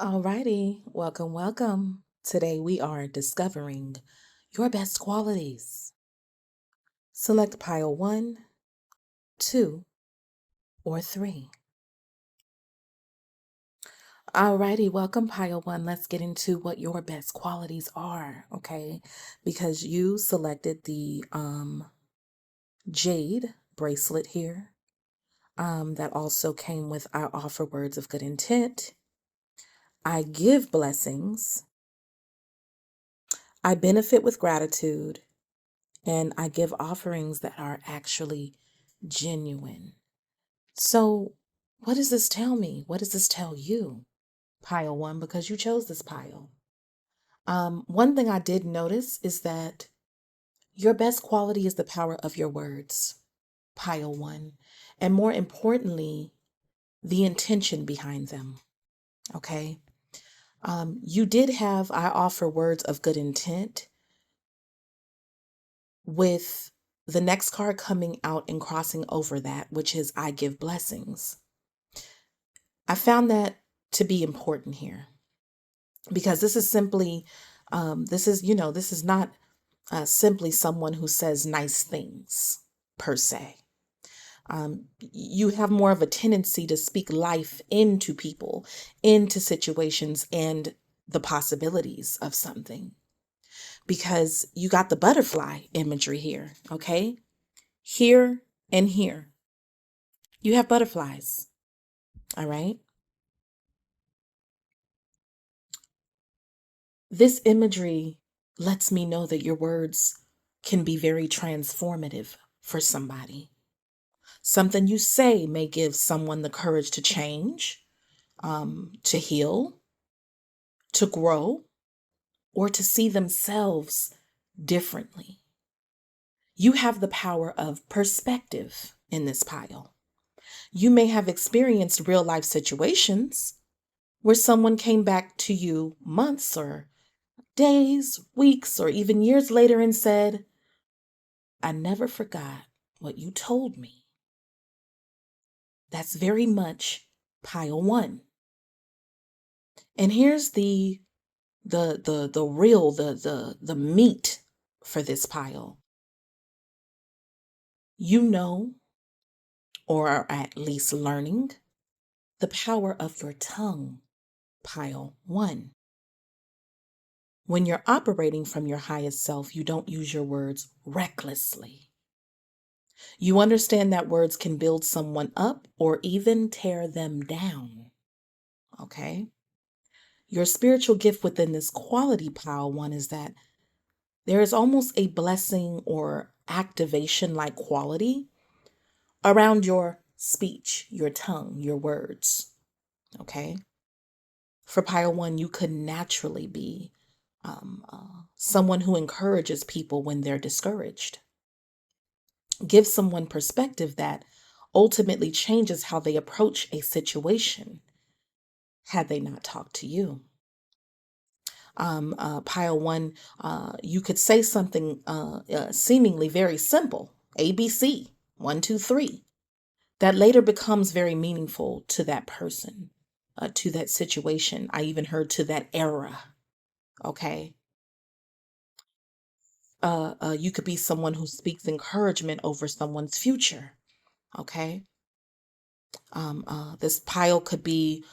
Alrighty, welcome, welcome. Today we are discovering your best qualities. Select pile 1, 2, or 3. Alrighty, welcome pile 1. Let's get into what your best qualities are, okay? Because you selected the jade bracelet here. That also came with our offer words of good intent. I give blessings. I benefit with gratitude. And I give offerings that are actually genuine. So, what does this tell me? What does this tell you, pile 1, because you chose this pile? One thing I did notice is that your best quality is the power of your words, pile 1, and more importantly, the intention behind them. Okay. You did have, I offer words of good intent, with the next card coming out and crossing over that, which is I give blessings. I found that to be important here because this is simply, this is not simply someone who says nice things per se. You have more of a tendency to speak life into people, into situations, and the possibilities of something, because you got the butterfly imagery here, okay? Here and here. You have butterflies, all right? This imagery lets me know that your words can be very transformative for somebody. Something you say may give someone the courage to change, to heal, to grow, or to see themselves differently. You have the power of perspective in this pile. You may have experienced real life situations where someone came back to you months or days, weeks, or even years later and said, I never forgot what you told me. That's very much pile 1. And here's the real, the meat for this pile. You know, or are at least learning, the power of your tongue, pile 1. When you're operating from your highest self, you don't use your words recklessly. You understand that words can build someone up or even tear them down. Okay? Your spiritual gift within this quality pile 1 is that there is almost a blessing or activation like quality around your speech, your tongue, your words. Okay? For pile 1, you could naturally be someone who encourages people when they're discouraged. Give someone perspective that ultimately changes how they approach a situation had they not talked to you. Pile 1, you could say something seemingly very simple, ABC, 1, 2, 3, that later becomes very meaningful to that person, to that situation. I even heard to that era. Okay. You could be someone who speaks encouragement over someone's future. Okay. This pile could be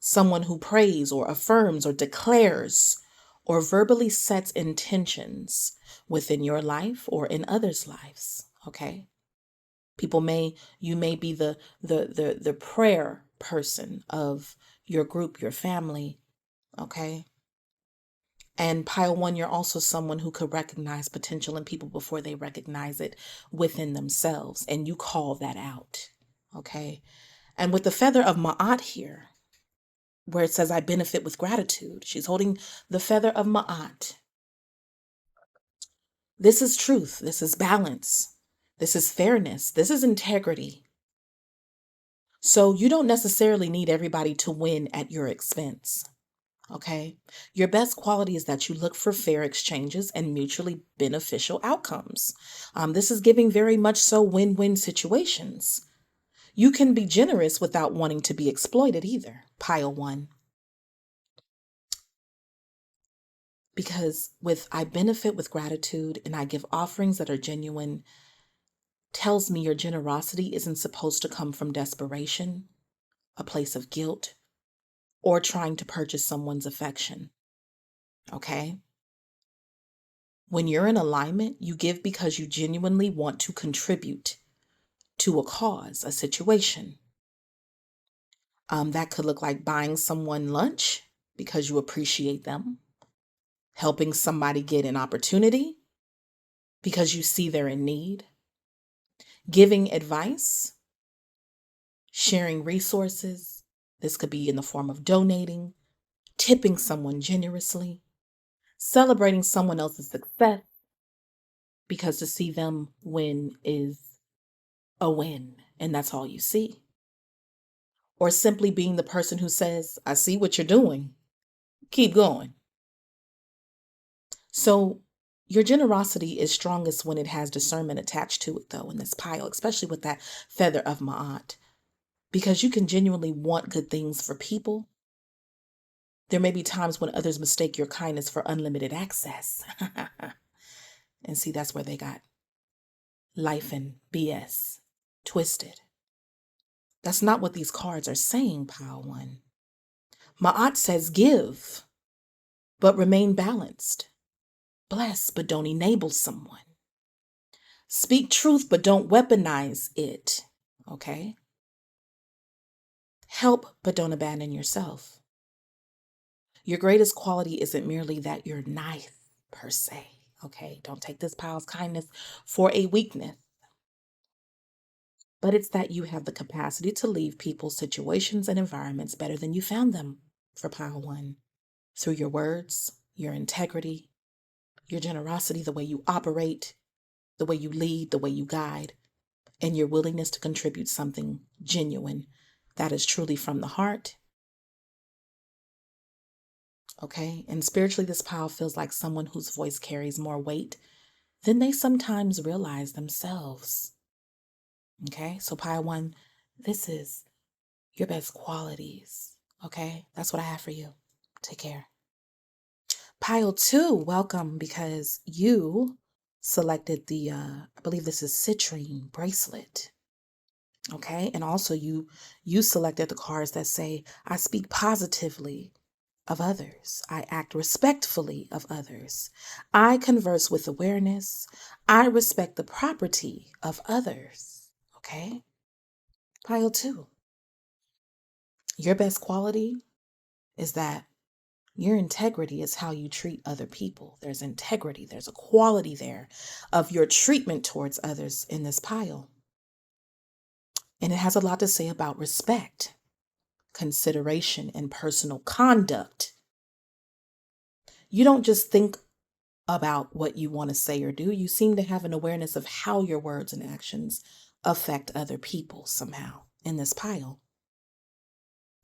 someone who prays or affirms or declares or verbally sets intentions within your life or in others' lives. Okay. You may be the prayer person of your group, your family. Okay. And pile 1, you're also someone who could recognize potential in people before they recognize it within themselves. And you call that out. Okay. And with the feather of Ma'at here, where it says, I benefit with gratitude, she's holding the feather of Ma'at. This is truth. This is balance. This is fairness. This is integrity. So you don't necessarily need everybody to win at your expense. Okay. Your best quality is that you look for fair exchanges and mutually beneficial outcomes. This is giving very much so win-win situations. You can be generous without wanting to be exploited either. Pile 1. Because with I benefit with gratitude and I give offerings that are genuine, tells me your generosity isn't supposed to come from desperation, a place of guilt, or trying to purchase someone's affection. Okay? When you're in alignment, you give because you genuinely want to contribute to a cause, a situation. That could look like buying someone lunch because you appreciate them, helping somebody get an opportunity because you see they're in need, giving advice, sharing resources. This could be in the form of donating, tipping someone generously, celebrating someone else's success because to see them win is a win, and that's all you see. Or simply being the person who says, I see what you're doing, keep going. So, your generosity is strongest when it has discernment attached to it, though, in this pile, especially with that feather of Ma'at, because you can genuinely want good things for people. There may be times when others mistake your kindness for unlimited access. And see, that's where they got life and BS twisted. That's not what these cards are saying, pile one. Ma'at says give, but remain balanced. Bless, but don't enable someone. Speak truth, but don't weaponize it. Okay? Help, but don't abandon yourself. Your greatest quality isn't merely that you're nice per se. Okay? Don't take this pile's kindness for a weakness, but it's that you have the capacity to leave people, situations, and environments better than you found them for pile one through your words, your integrity, your generosity, the way you operate, the way you lead, the way you guide, and your willingness to contribute something genuine that is truly from the heart. Okay? And spiritually, this pile feels like someone whose voice carries more weight than they sometimes realize themselves. Okay? So, pile one, this is your best qualities. Okay? That's what I have for you. Take care. Pile two, welcome, because you selected the, I believe this is citrine bracelet. Okay? And also you selected the cards that say, I speak positively of others. I act respectfully of others. I converse with awareness. I respect the property of others. Okay? Pile two. Your best quality is that your integrity is how you treat other people. There's integrity, there's a quality there of your treatment towards others in this pile. And it has a lot to say about respect, consideration, and personal conduct. You don't just think about what you want to say or do, you seem to have an awareness of how your words and actions affect other people somehow in this pile.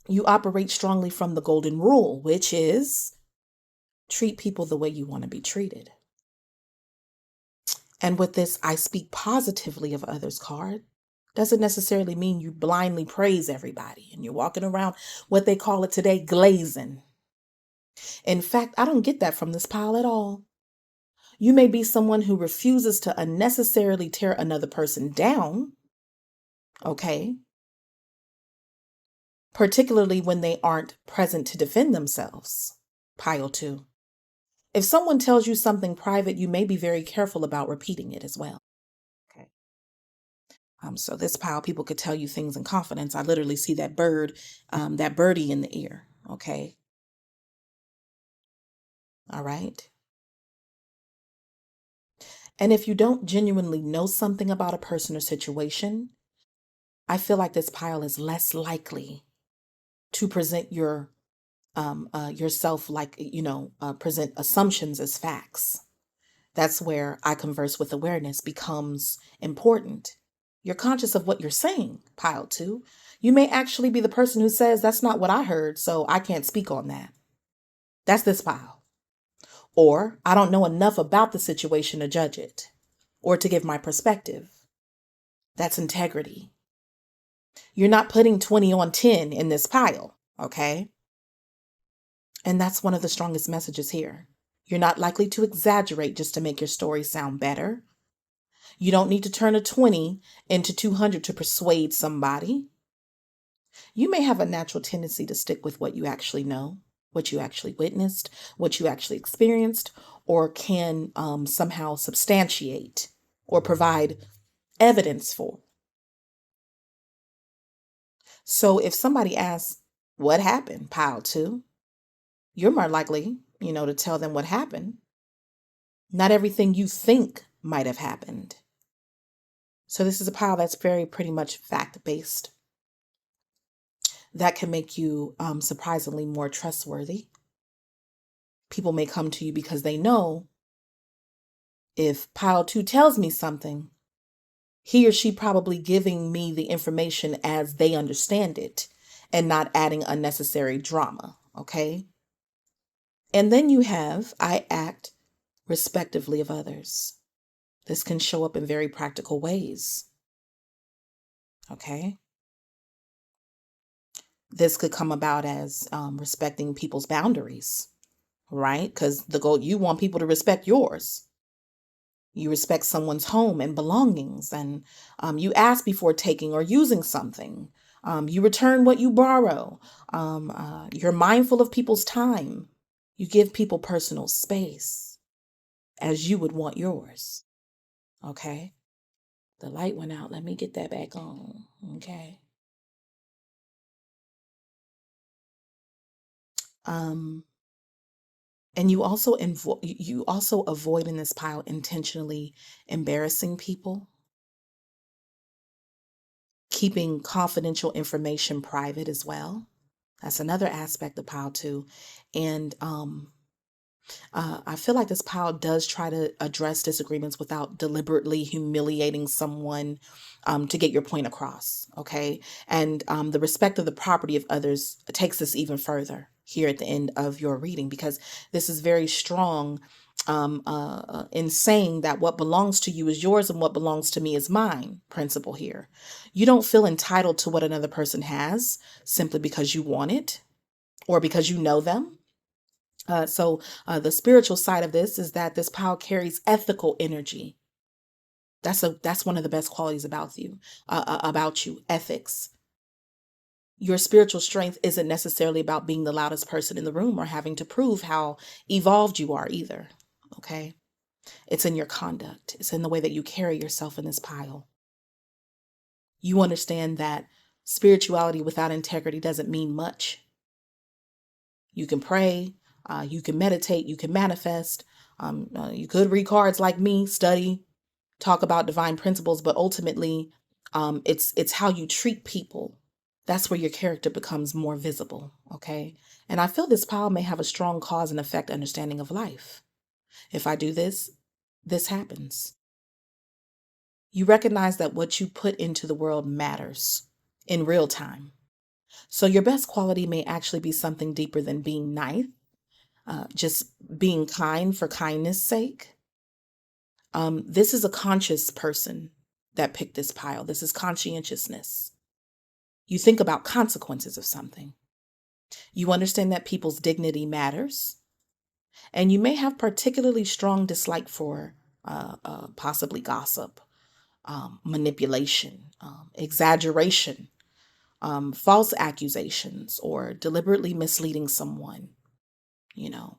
You operate strongly from the golden rule, which is treat people the way you want to be treated. And with this, I speak positively of others card, doesn't necessarily mean you blindly praise everybody and you're walking around what they call it today, glazing. In fact, I don't get that from this pile at all. You may be someone who refuses to unnecessarily tear another person down, okay? Particularly when they aren't present to defend themselves. Pile two. If someone tells you something private, you may be very careful about repeating it as well. Okay. So this pile, people could tell you things in confidence. I literally see that bird, that birdie in the ear. Okay. All right. And if you don't genuinely know something about a person or situation, I feel like this pile is less likely to present yourself like, present assumptions as facts. That's where I converse with awareness becomes important. You're conscious of what you're saying, pile two. You may actually be the person who says, that's not what I heard, so I can't speak on that. That's this pile. Or I don't know enough about the situation to judge it or to give my perspective. That's integrity. You're not putting 20 on 10 in this pile, okay? And that's one of the strongest messages here. You're not likely to exaggerate just to make your story sound better. You don't need to turn a 20 into 200 to persuade somebody. You may have a natural tendency to stick with what you actually know, what you actually witnessed, what you actually experienced, or can somehow substantiate or provide evidence for. So if somebody asks, what happened, pile two, you're more likely, to tell them what happened. Not everything you think might have happened. So this is a pile that's very pretty much fact-based. That can make you surprisingly more trustworthy. People may come to you because they know if pile two tells me something, he or she probably giving me the information as they understand it and not adding unnecessary drama. Okay. And then you have, I act respectively of others. This can show up in very practical ways. Okay. This could come about as respecting people's boundaries, right? Because the goal, you want people to respect yours. You respect someone's home and belongings, and you ask before taking or using something. You return what you borrow. You're mindful of people's time. You give people personal space as you would want yours. Okay. The light went out. Let me get that back on. Okay. Um, and you also avoid in this pile intentionally embarrassing people, keeping confidential information private as well. That's another aspect of pile two. And I feel like this pile does try to address disagreements without deliberately humiliating someone to get your point across. Okay. And the respect of the property of others takes this even further here at the end of your reading, because this is very strong in saying that what belongs to you is yours and what belongs to me is mine principle here. You don't feel entitled to what another person has simply because you want it or because you know them. So the spiritual side of this is that this pile carries ethical energy. That's one of the best qualities about you, ethics. Your spiritual strength isn't necessarily about being the loudest person in the room or having to prove how evolved you are either. Okay. It's in your conduct. It's in the way that you carry yourself in this pile. You understand that spirituality without integrity doesn't mean much. You can pray, you can meditate, you can manifest, you could read cards like me, study, talk about divine principles, but ultimately, it's how you treat people. That's where your character becomes more visible. Okay, and I feel this pile may have a strong cause and effect understanding of life. If I do this, this happens. You recognize that what you put into the world matters in real time. So your best quality may actually be something deeper than being nice, just being kind for kindness' sake. This is a conscious person that picked this pile. This is conscientiousness. You think about consequences of something. You understand that people's dignity matters. And you may have particularly strong dislike for possibly gossip, manipulation, exaggeration, false accusations, or deliberately misleading someone. You know,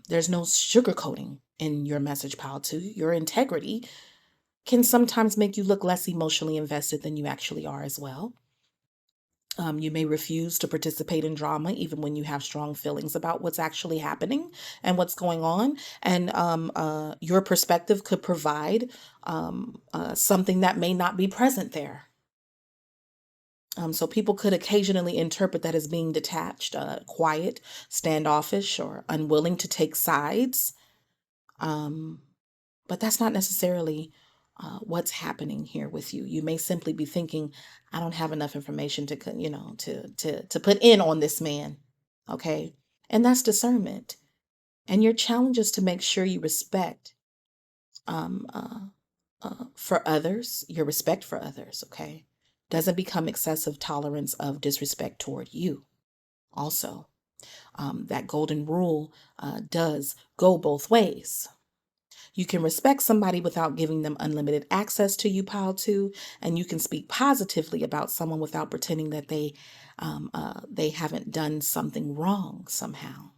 there's no sugarcoating in your message pile too. Your integrity can sometimes make you look less emotionally invested than you actually are as well. You may refuse to participate in drama even when you have strong feelings about what's actually happening and what's going on. And your perspective could provide something that may not be present there. So people could occasionally interpret that as being detached, quiet, standoffish, or unwilling to take sides. Um, but that's not necessarily what's happening here with you. You may simply be thinking, I don't have enough information to put in on this man. Okay. And that's discernment. And your challenge is to make sure you respect um, for others, your respect for others. Okay. Doesn't become excessive tolerance of disrespect toward you also. That golden rule does go both ways. You can respect somebody without giving them unlimited access to you, pile two, and you can speak positively about someone without pretending that they haven't done something wrong somehow.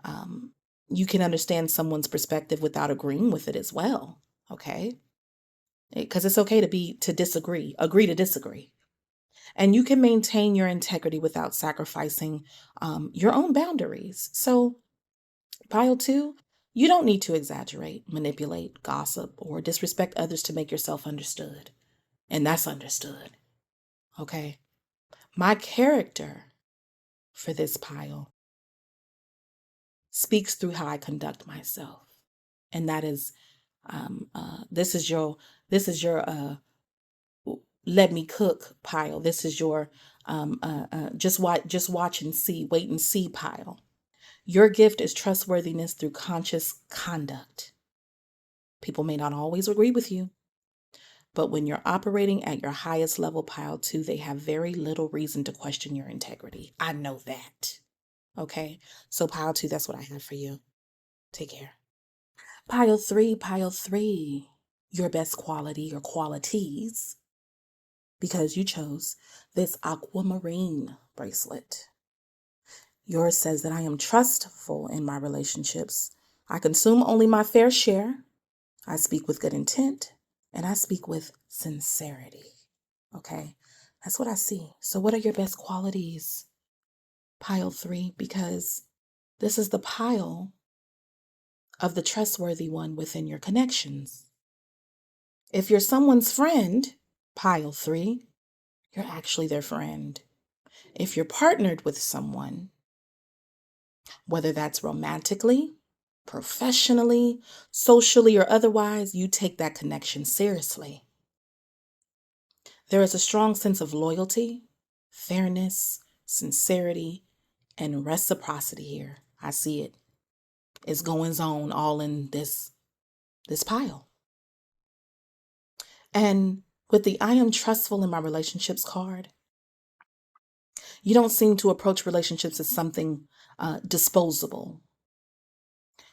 Um, you can understand someone's perspective without agreeing with it as well. Okay, because it's okay to disagree, agree to disagree, and you can maintain your integrity without sacrificing your own boundaries. So pile two, you don't need to exaggerate, manipulate, gossip, or disrespect others to make yourself understood. And that's understood. Okay. My character for this pile speaks through how I conduct myself. And that is, this is your, let me cook pile. This is your, just watch and see, wait and see pile. Your gift is trustworthiness through conscious conduct. People may not always agree with you, but when you're operating at your highest level, pile two, they have very little reason to question your integrity. I know that. Okay. So pile two, that's what I have for you. Take care. Pile three, your best quality, your qualities, because you chose this aquamarine bracelet. Yours says that I am trustful in my relationships. I consume only my fair share. I speak with good intent and I speak with sincerity. Okay, that's what I see. So, what are your best qualities? Pile three, because this is the pile of the trustworthy one within your connections. If you're someone's friend, pile three, you're actually their friend. If you're partnered with someone, whether that's romantically, professionally, socially, or otherwise, you take that connection seriously. There is a strong sense of loyalty, fairness, sincerity, and reciprocity here. I see it. It's goings on all in this pile. And with the I am trustful in my relationships card, you don't seem to approach relationships as something disposable.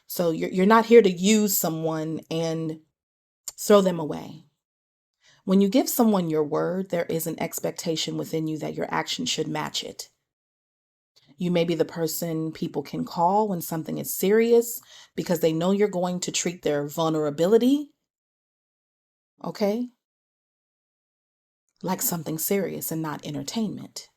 So you're not here to use someone and throw them away. When you give someone your word, there is an expectation within you that your action should match it. You may be the person people can call when something is serious because they know you're going to treat their vulnerability, okay, like something serious and not entertainment.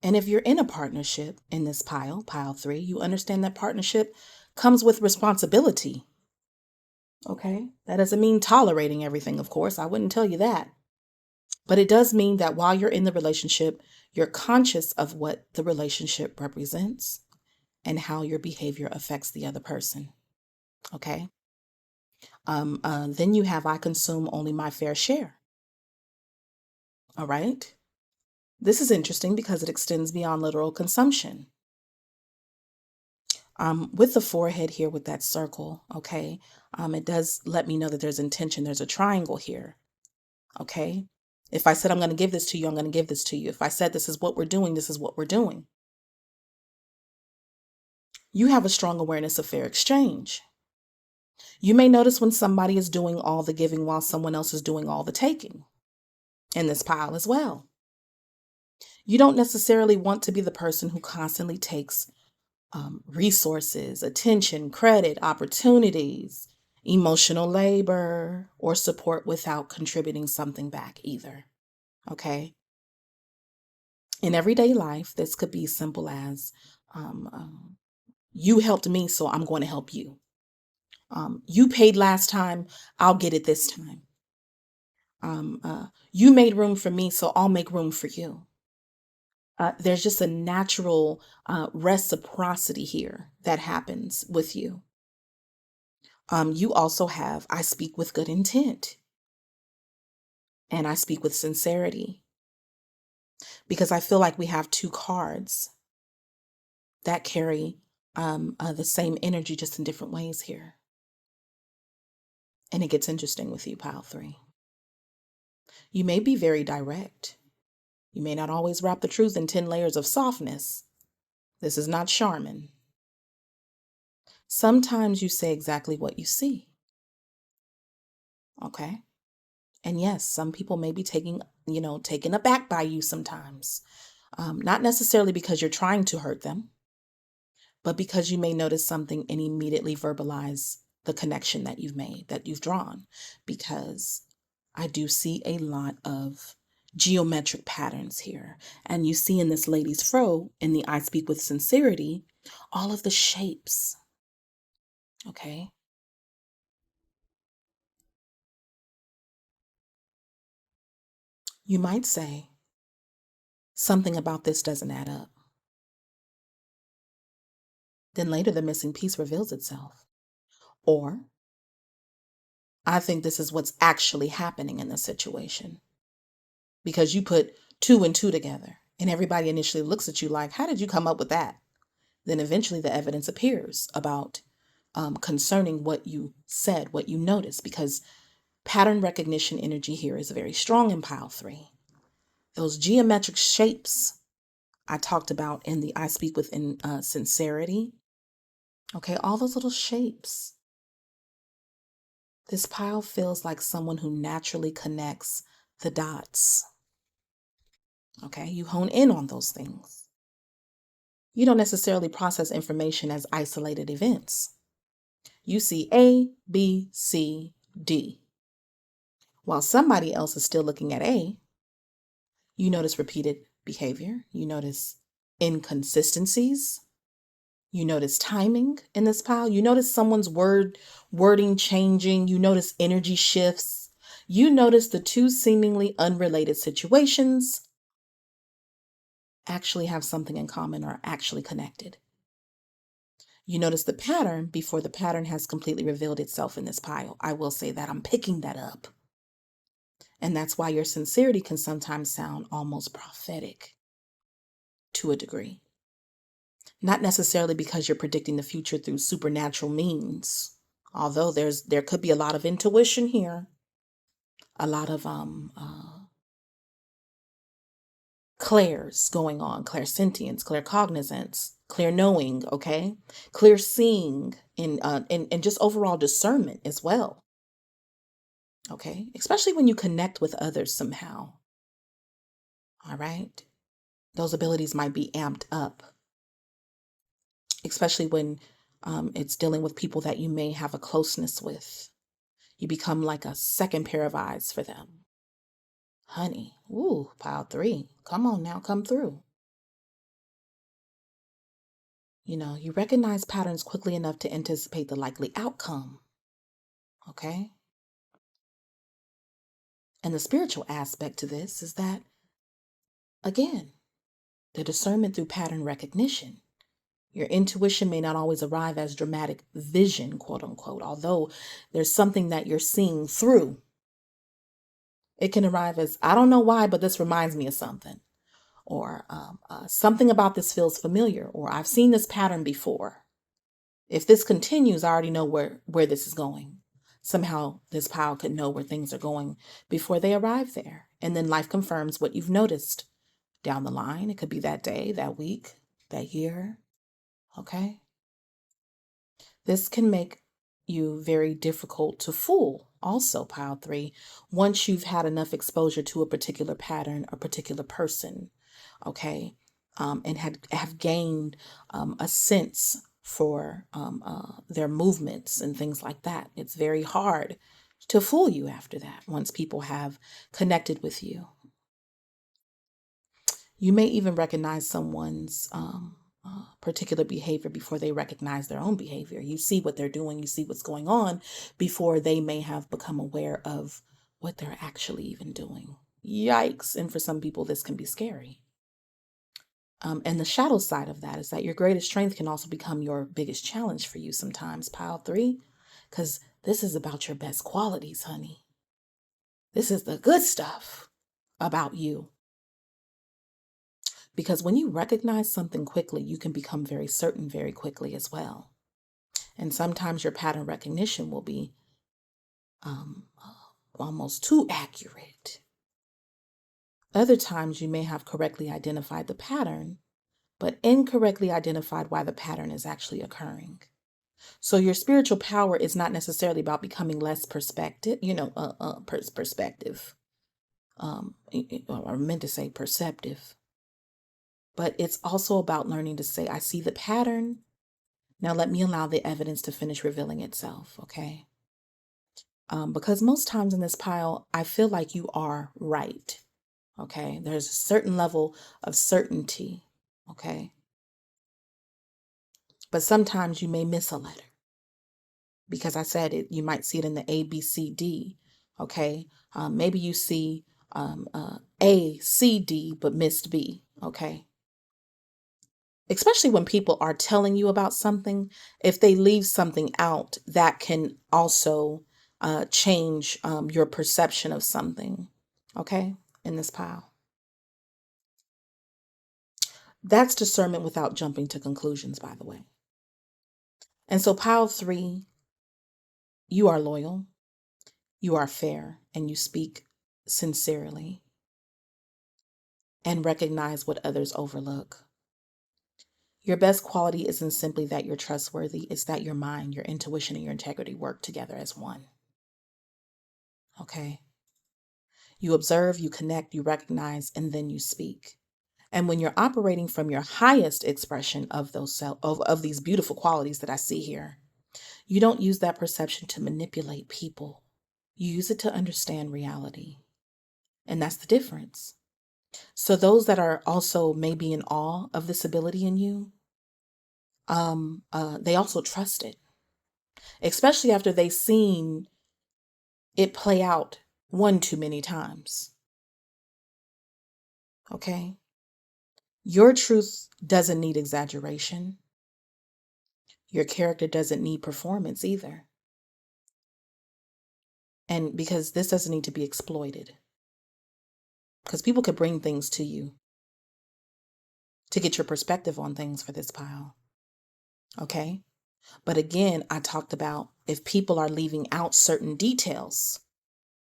And if you're in a partnership in this pile three, you understand that partnership comes with responsibility. Okay. That doesn't mean tolerating everything, of course. I wouldn't tell you that. But it does mean that while you're in the relationship, you're conscious of what the relationship represents and how your behavior affects the other person. Okay. Then you have I consume only my fair share. All right. This is interesting because it extends beyond literal consumption. With the forehead here with that circle, okay, it does let me know that there's intention. There's a triangle here, okay? If I said I'm going to give this to you, I'm going to give this to you. If I said this is what we're doing, this is what we're doing. You have a strong awareness of fair exchange. You may notice when somebody is doing all the giving while someone else is doing all the taking in this pile as well. You don't necessarily want to be the person who constantly takes resources, attention, credit, opportunities, emotional labor, or support without contributing something back either. Okay. In everyday life, this could be simple as you helped me, so I'm going to help you. You paid last time, I'll get it this time. You made room for me, so I'll make room for you. There's just a natural reciprocity here that happens with you. You also have, I speak with good intent and I speak with sincerity because I feel like we have two cards that carry the same energy just in different ways here. And it gets interesting with you, pile three. You may be very direct. You may not always wrap the truth in 10 layers of softness, This is not Charmin. Sometimes you say exactly what you see. Okay. And yes, some people may be taken aback by you sometimes. Not necessarily because you're trying to hurt them, but because you may notice something and immediately verbalize the connection that you've made, that you've drawn. Because I do see a lot of geometric patterns here. And you see in this lady's fro, in the I Speak with Sincerity, all of the shapes. Okay. You might say, something about this doesn't add up. Then later the missing piece reveals itself. Or, I think this is what's actually happening in this situation. Because you put two and two together, and everybody initially looks at you like, how did you come up with that? Then eventually the evidence appears about concerning what you said, what you noticed, because pattern recognition energy here is very strong in pile 3. Those geometric shapes I talked about in the I Speak with Sincerity. Okay, all those little shapes. This pile feels like someone who naturally connects the dots. Okay, you hone in on those things. You don't necessarily process information as isolated events. You see A, B, C, D. While somebody else is still looking at A, you notice repeated behavior. You notice inconsistencies. You notice timing in this pile. You notice someone's wording changing. You notice energy shifts. You notice the two seemingly unrelated situations actually have something in common or are actually connected. You notice the pattern before the pattern has completely revealed itself in this pile. I will say that I'm picking that up. And that's why your sincerity can sometimes sound almost prophetic to a degree. Not necessarily because you're predicting the future through supernatural means, although there could be a lot of intuition here, a lot of clairs going on, clairsentience, claircognizance, clear knowing, okay, clear seeing, and just overall discernment as well. Okay, especially when you connect with others somehow. All right, those abilities might be amped up, especially when it's dealing with people that you may have a closeness with. You become like a second pair of eyes for them. Honey, ooh, pile 3. Come on now, come through. You recognize patterns quickly enough to anticipate the likely outcome. Okay? And the spiritual aspect to this is that, again, the discernment through pattern recognition. Your intuition may not always arrive as dramatic vision, quote unquote, although there's something that you're seeing through. It can arrive as, I don't know why, but this reminds me of something. Or something about this feels familiar, or I've seen this pattern before. If this continues, I already know where this is going. Somehow this pile could know where things are going before they arrive there. And then life confirms what you've noticed down the line. It could be that day, that week, that year. Okay? This can make you very difficult to fool. Also, pile 3, once you've had enough exposure to a particular pattern, a particular person, okay, and have gained a sense for their movements and things like that. It's very hard to fool you after that once people have connected with you. You may even recognize someone's particular behavior before they recognize their own behavior. You see what they're doing, you see what's going on before they may have become aware of what they're actually even doing. Yikes. And for some people, this can be scary. And the shadow side of that is that your greatest strength can also become your biggest challenge for you sometimes, pile 3, because this is about your best qualities, honey. This is the good stuff about you. Because when you recognize something quickly, you can become very certain very quickly as well. And sometimes your pattern recognition will be almost too accurate. Other times you may have correctly identified the pattern, but incorrectly identified why the pattern is actually occurring. So your spiritual power is not necessarily about becoming less perspective, perspective. Or I meant to say perceptive, but it's also about learning to say, I see the pattern. Now let me allow the evidence to finish revealing itself. Okay. Because most times in this pile, I feel like you are right. Okay. There's a certain level of certainty. Okay. But sometimes you may miss a letter because I said it, you might see it in the A, B, C, D. Okay. Maybe you see A, C, D, but missed B. Okay. Especially when people are telling you about something, if they leave something out, that can also change your perception of something. Okay. In this pile. That's discernment without jumping to conclusions, by the way. And so, pile 3, you are loyal, you are fair, and you speak sincerely and recognize what others overlook. Your best quality isn't simply that you're trustworthy, it's that your mind, your intuition, and your integrity work together as one. Okay. You observe, you connect, you recognize, and then you speak. And when you're operating from your highest expression of of these beautiful qualities that I see here, you don't use that perception to manipulate people. You use it to understand reality. And that's the difference. So those that are also maybe in awe of this ability in you, they also trust it, especially after they've seen it play out one too many times. Okay? Your truth doesn't need exaggeration. Your character doesn't need performance either. And because this doesn't need to be exploited. Because people could bring things to you to get your perspective on things for this pile. Okay? But again, I talked about if people are leaving out certain details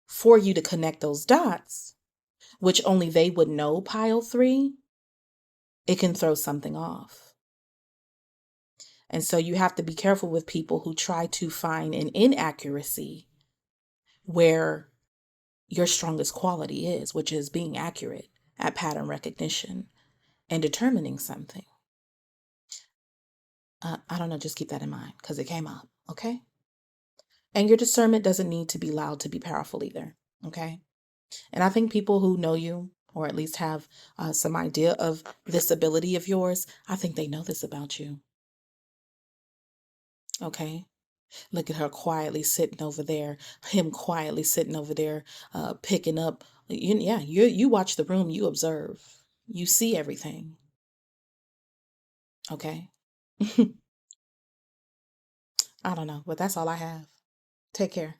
for you to connect those dots, which only they would know, pile 3, it can throw something off. And so you have to be careful with people who try to find an inaccuracy where your strongest quality is, which is being accurate at pattern recognition and determining something. I don't know, just keep that in mind because it came up, okay? And your discernment doesn't need to be loud to be powerful either, okay? And I think people who know you, or at least have some idea of this ability of yours, I think they know this about you, okay? Look at her quietly sitting over there, him quietly sitting over there, picking up. You watch the room, you observe, you see everything, okay? I don't know, but that's all I have. Take care.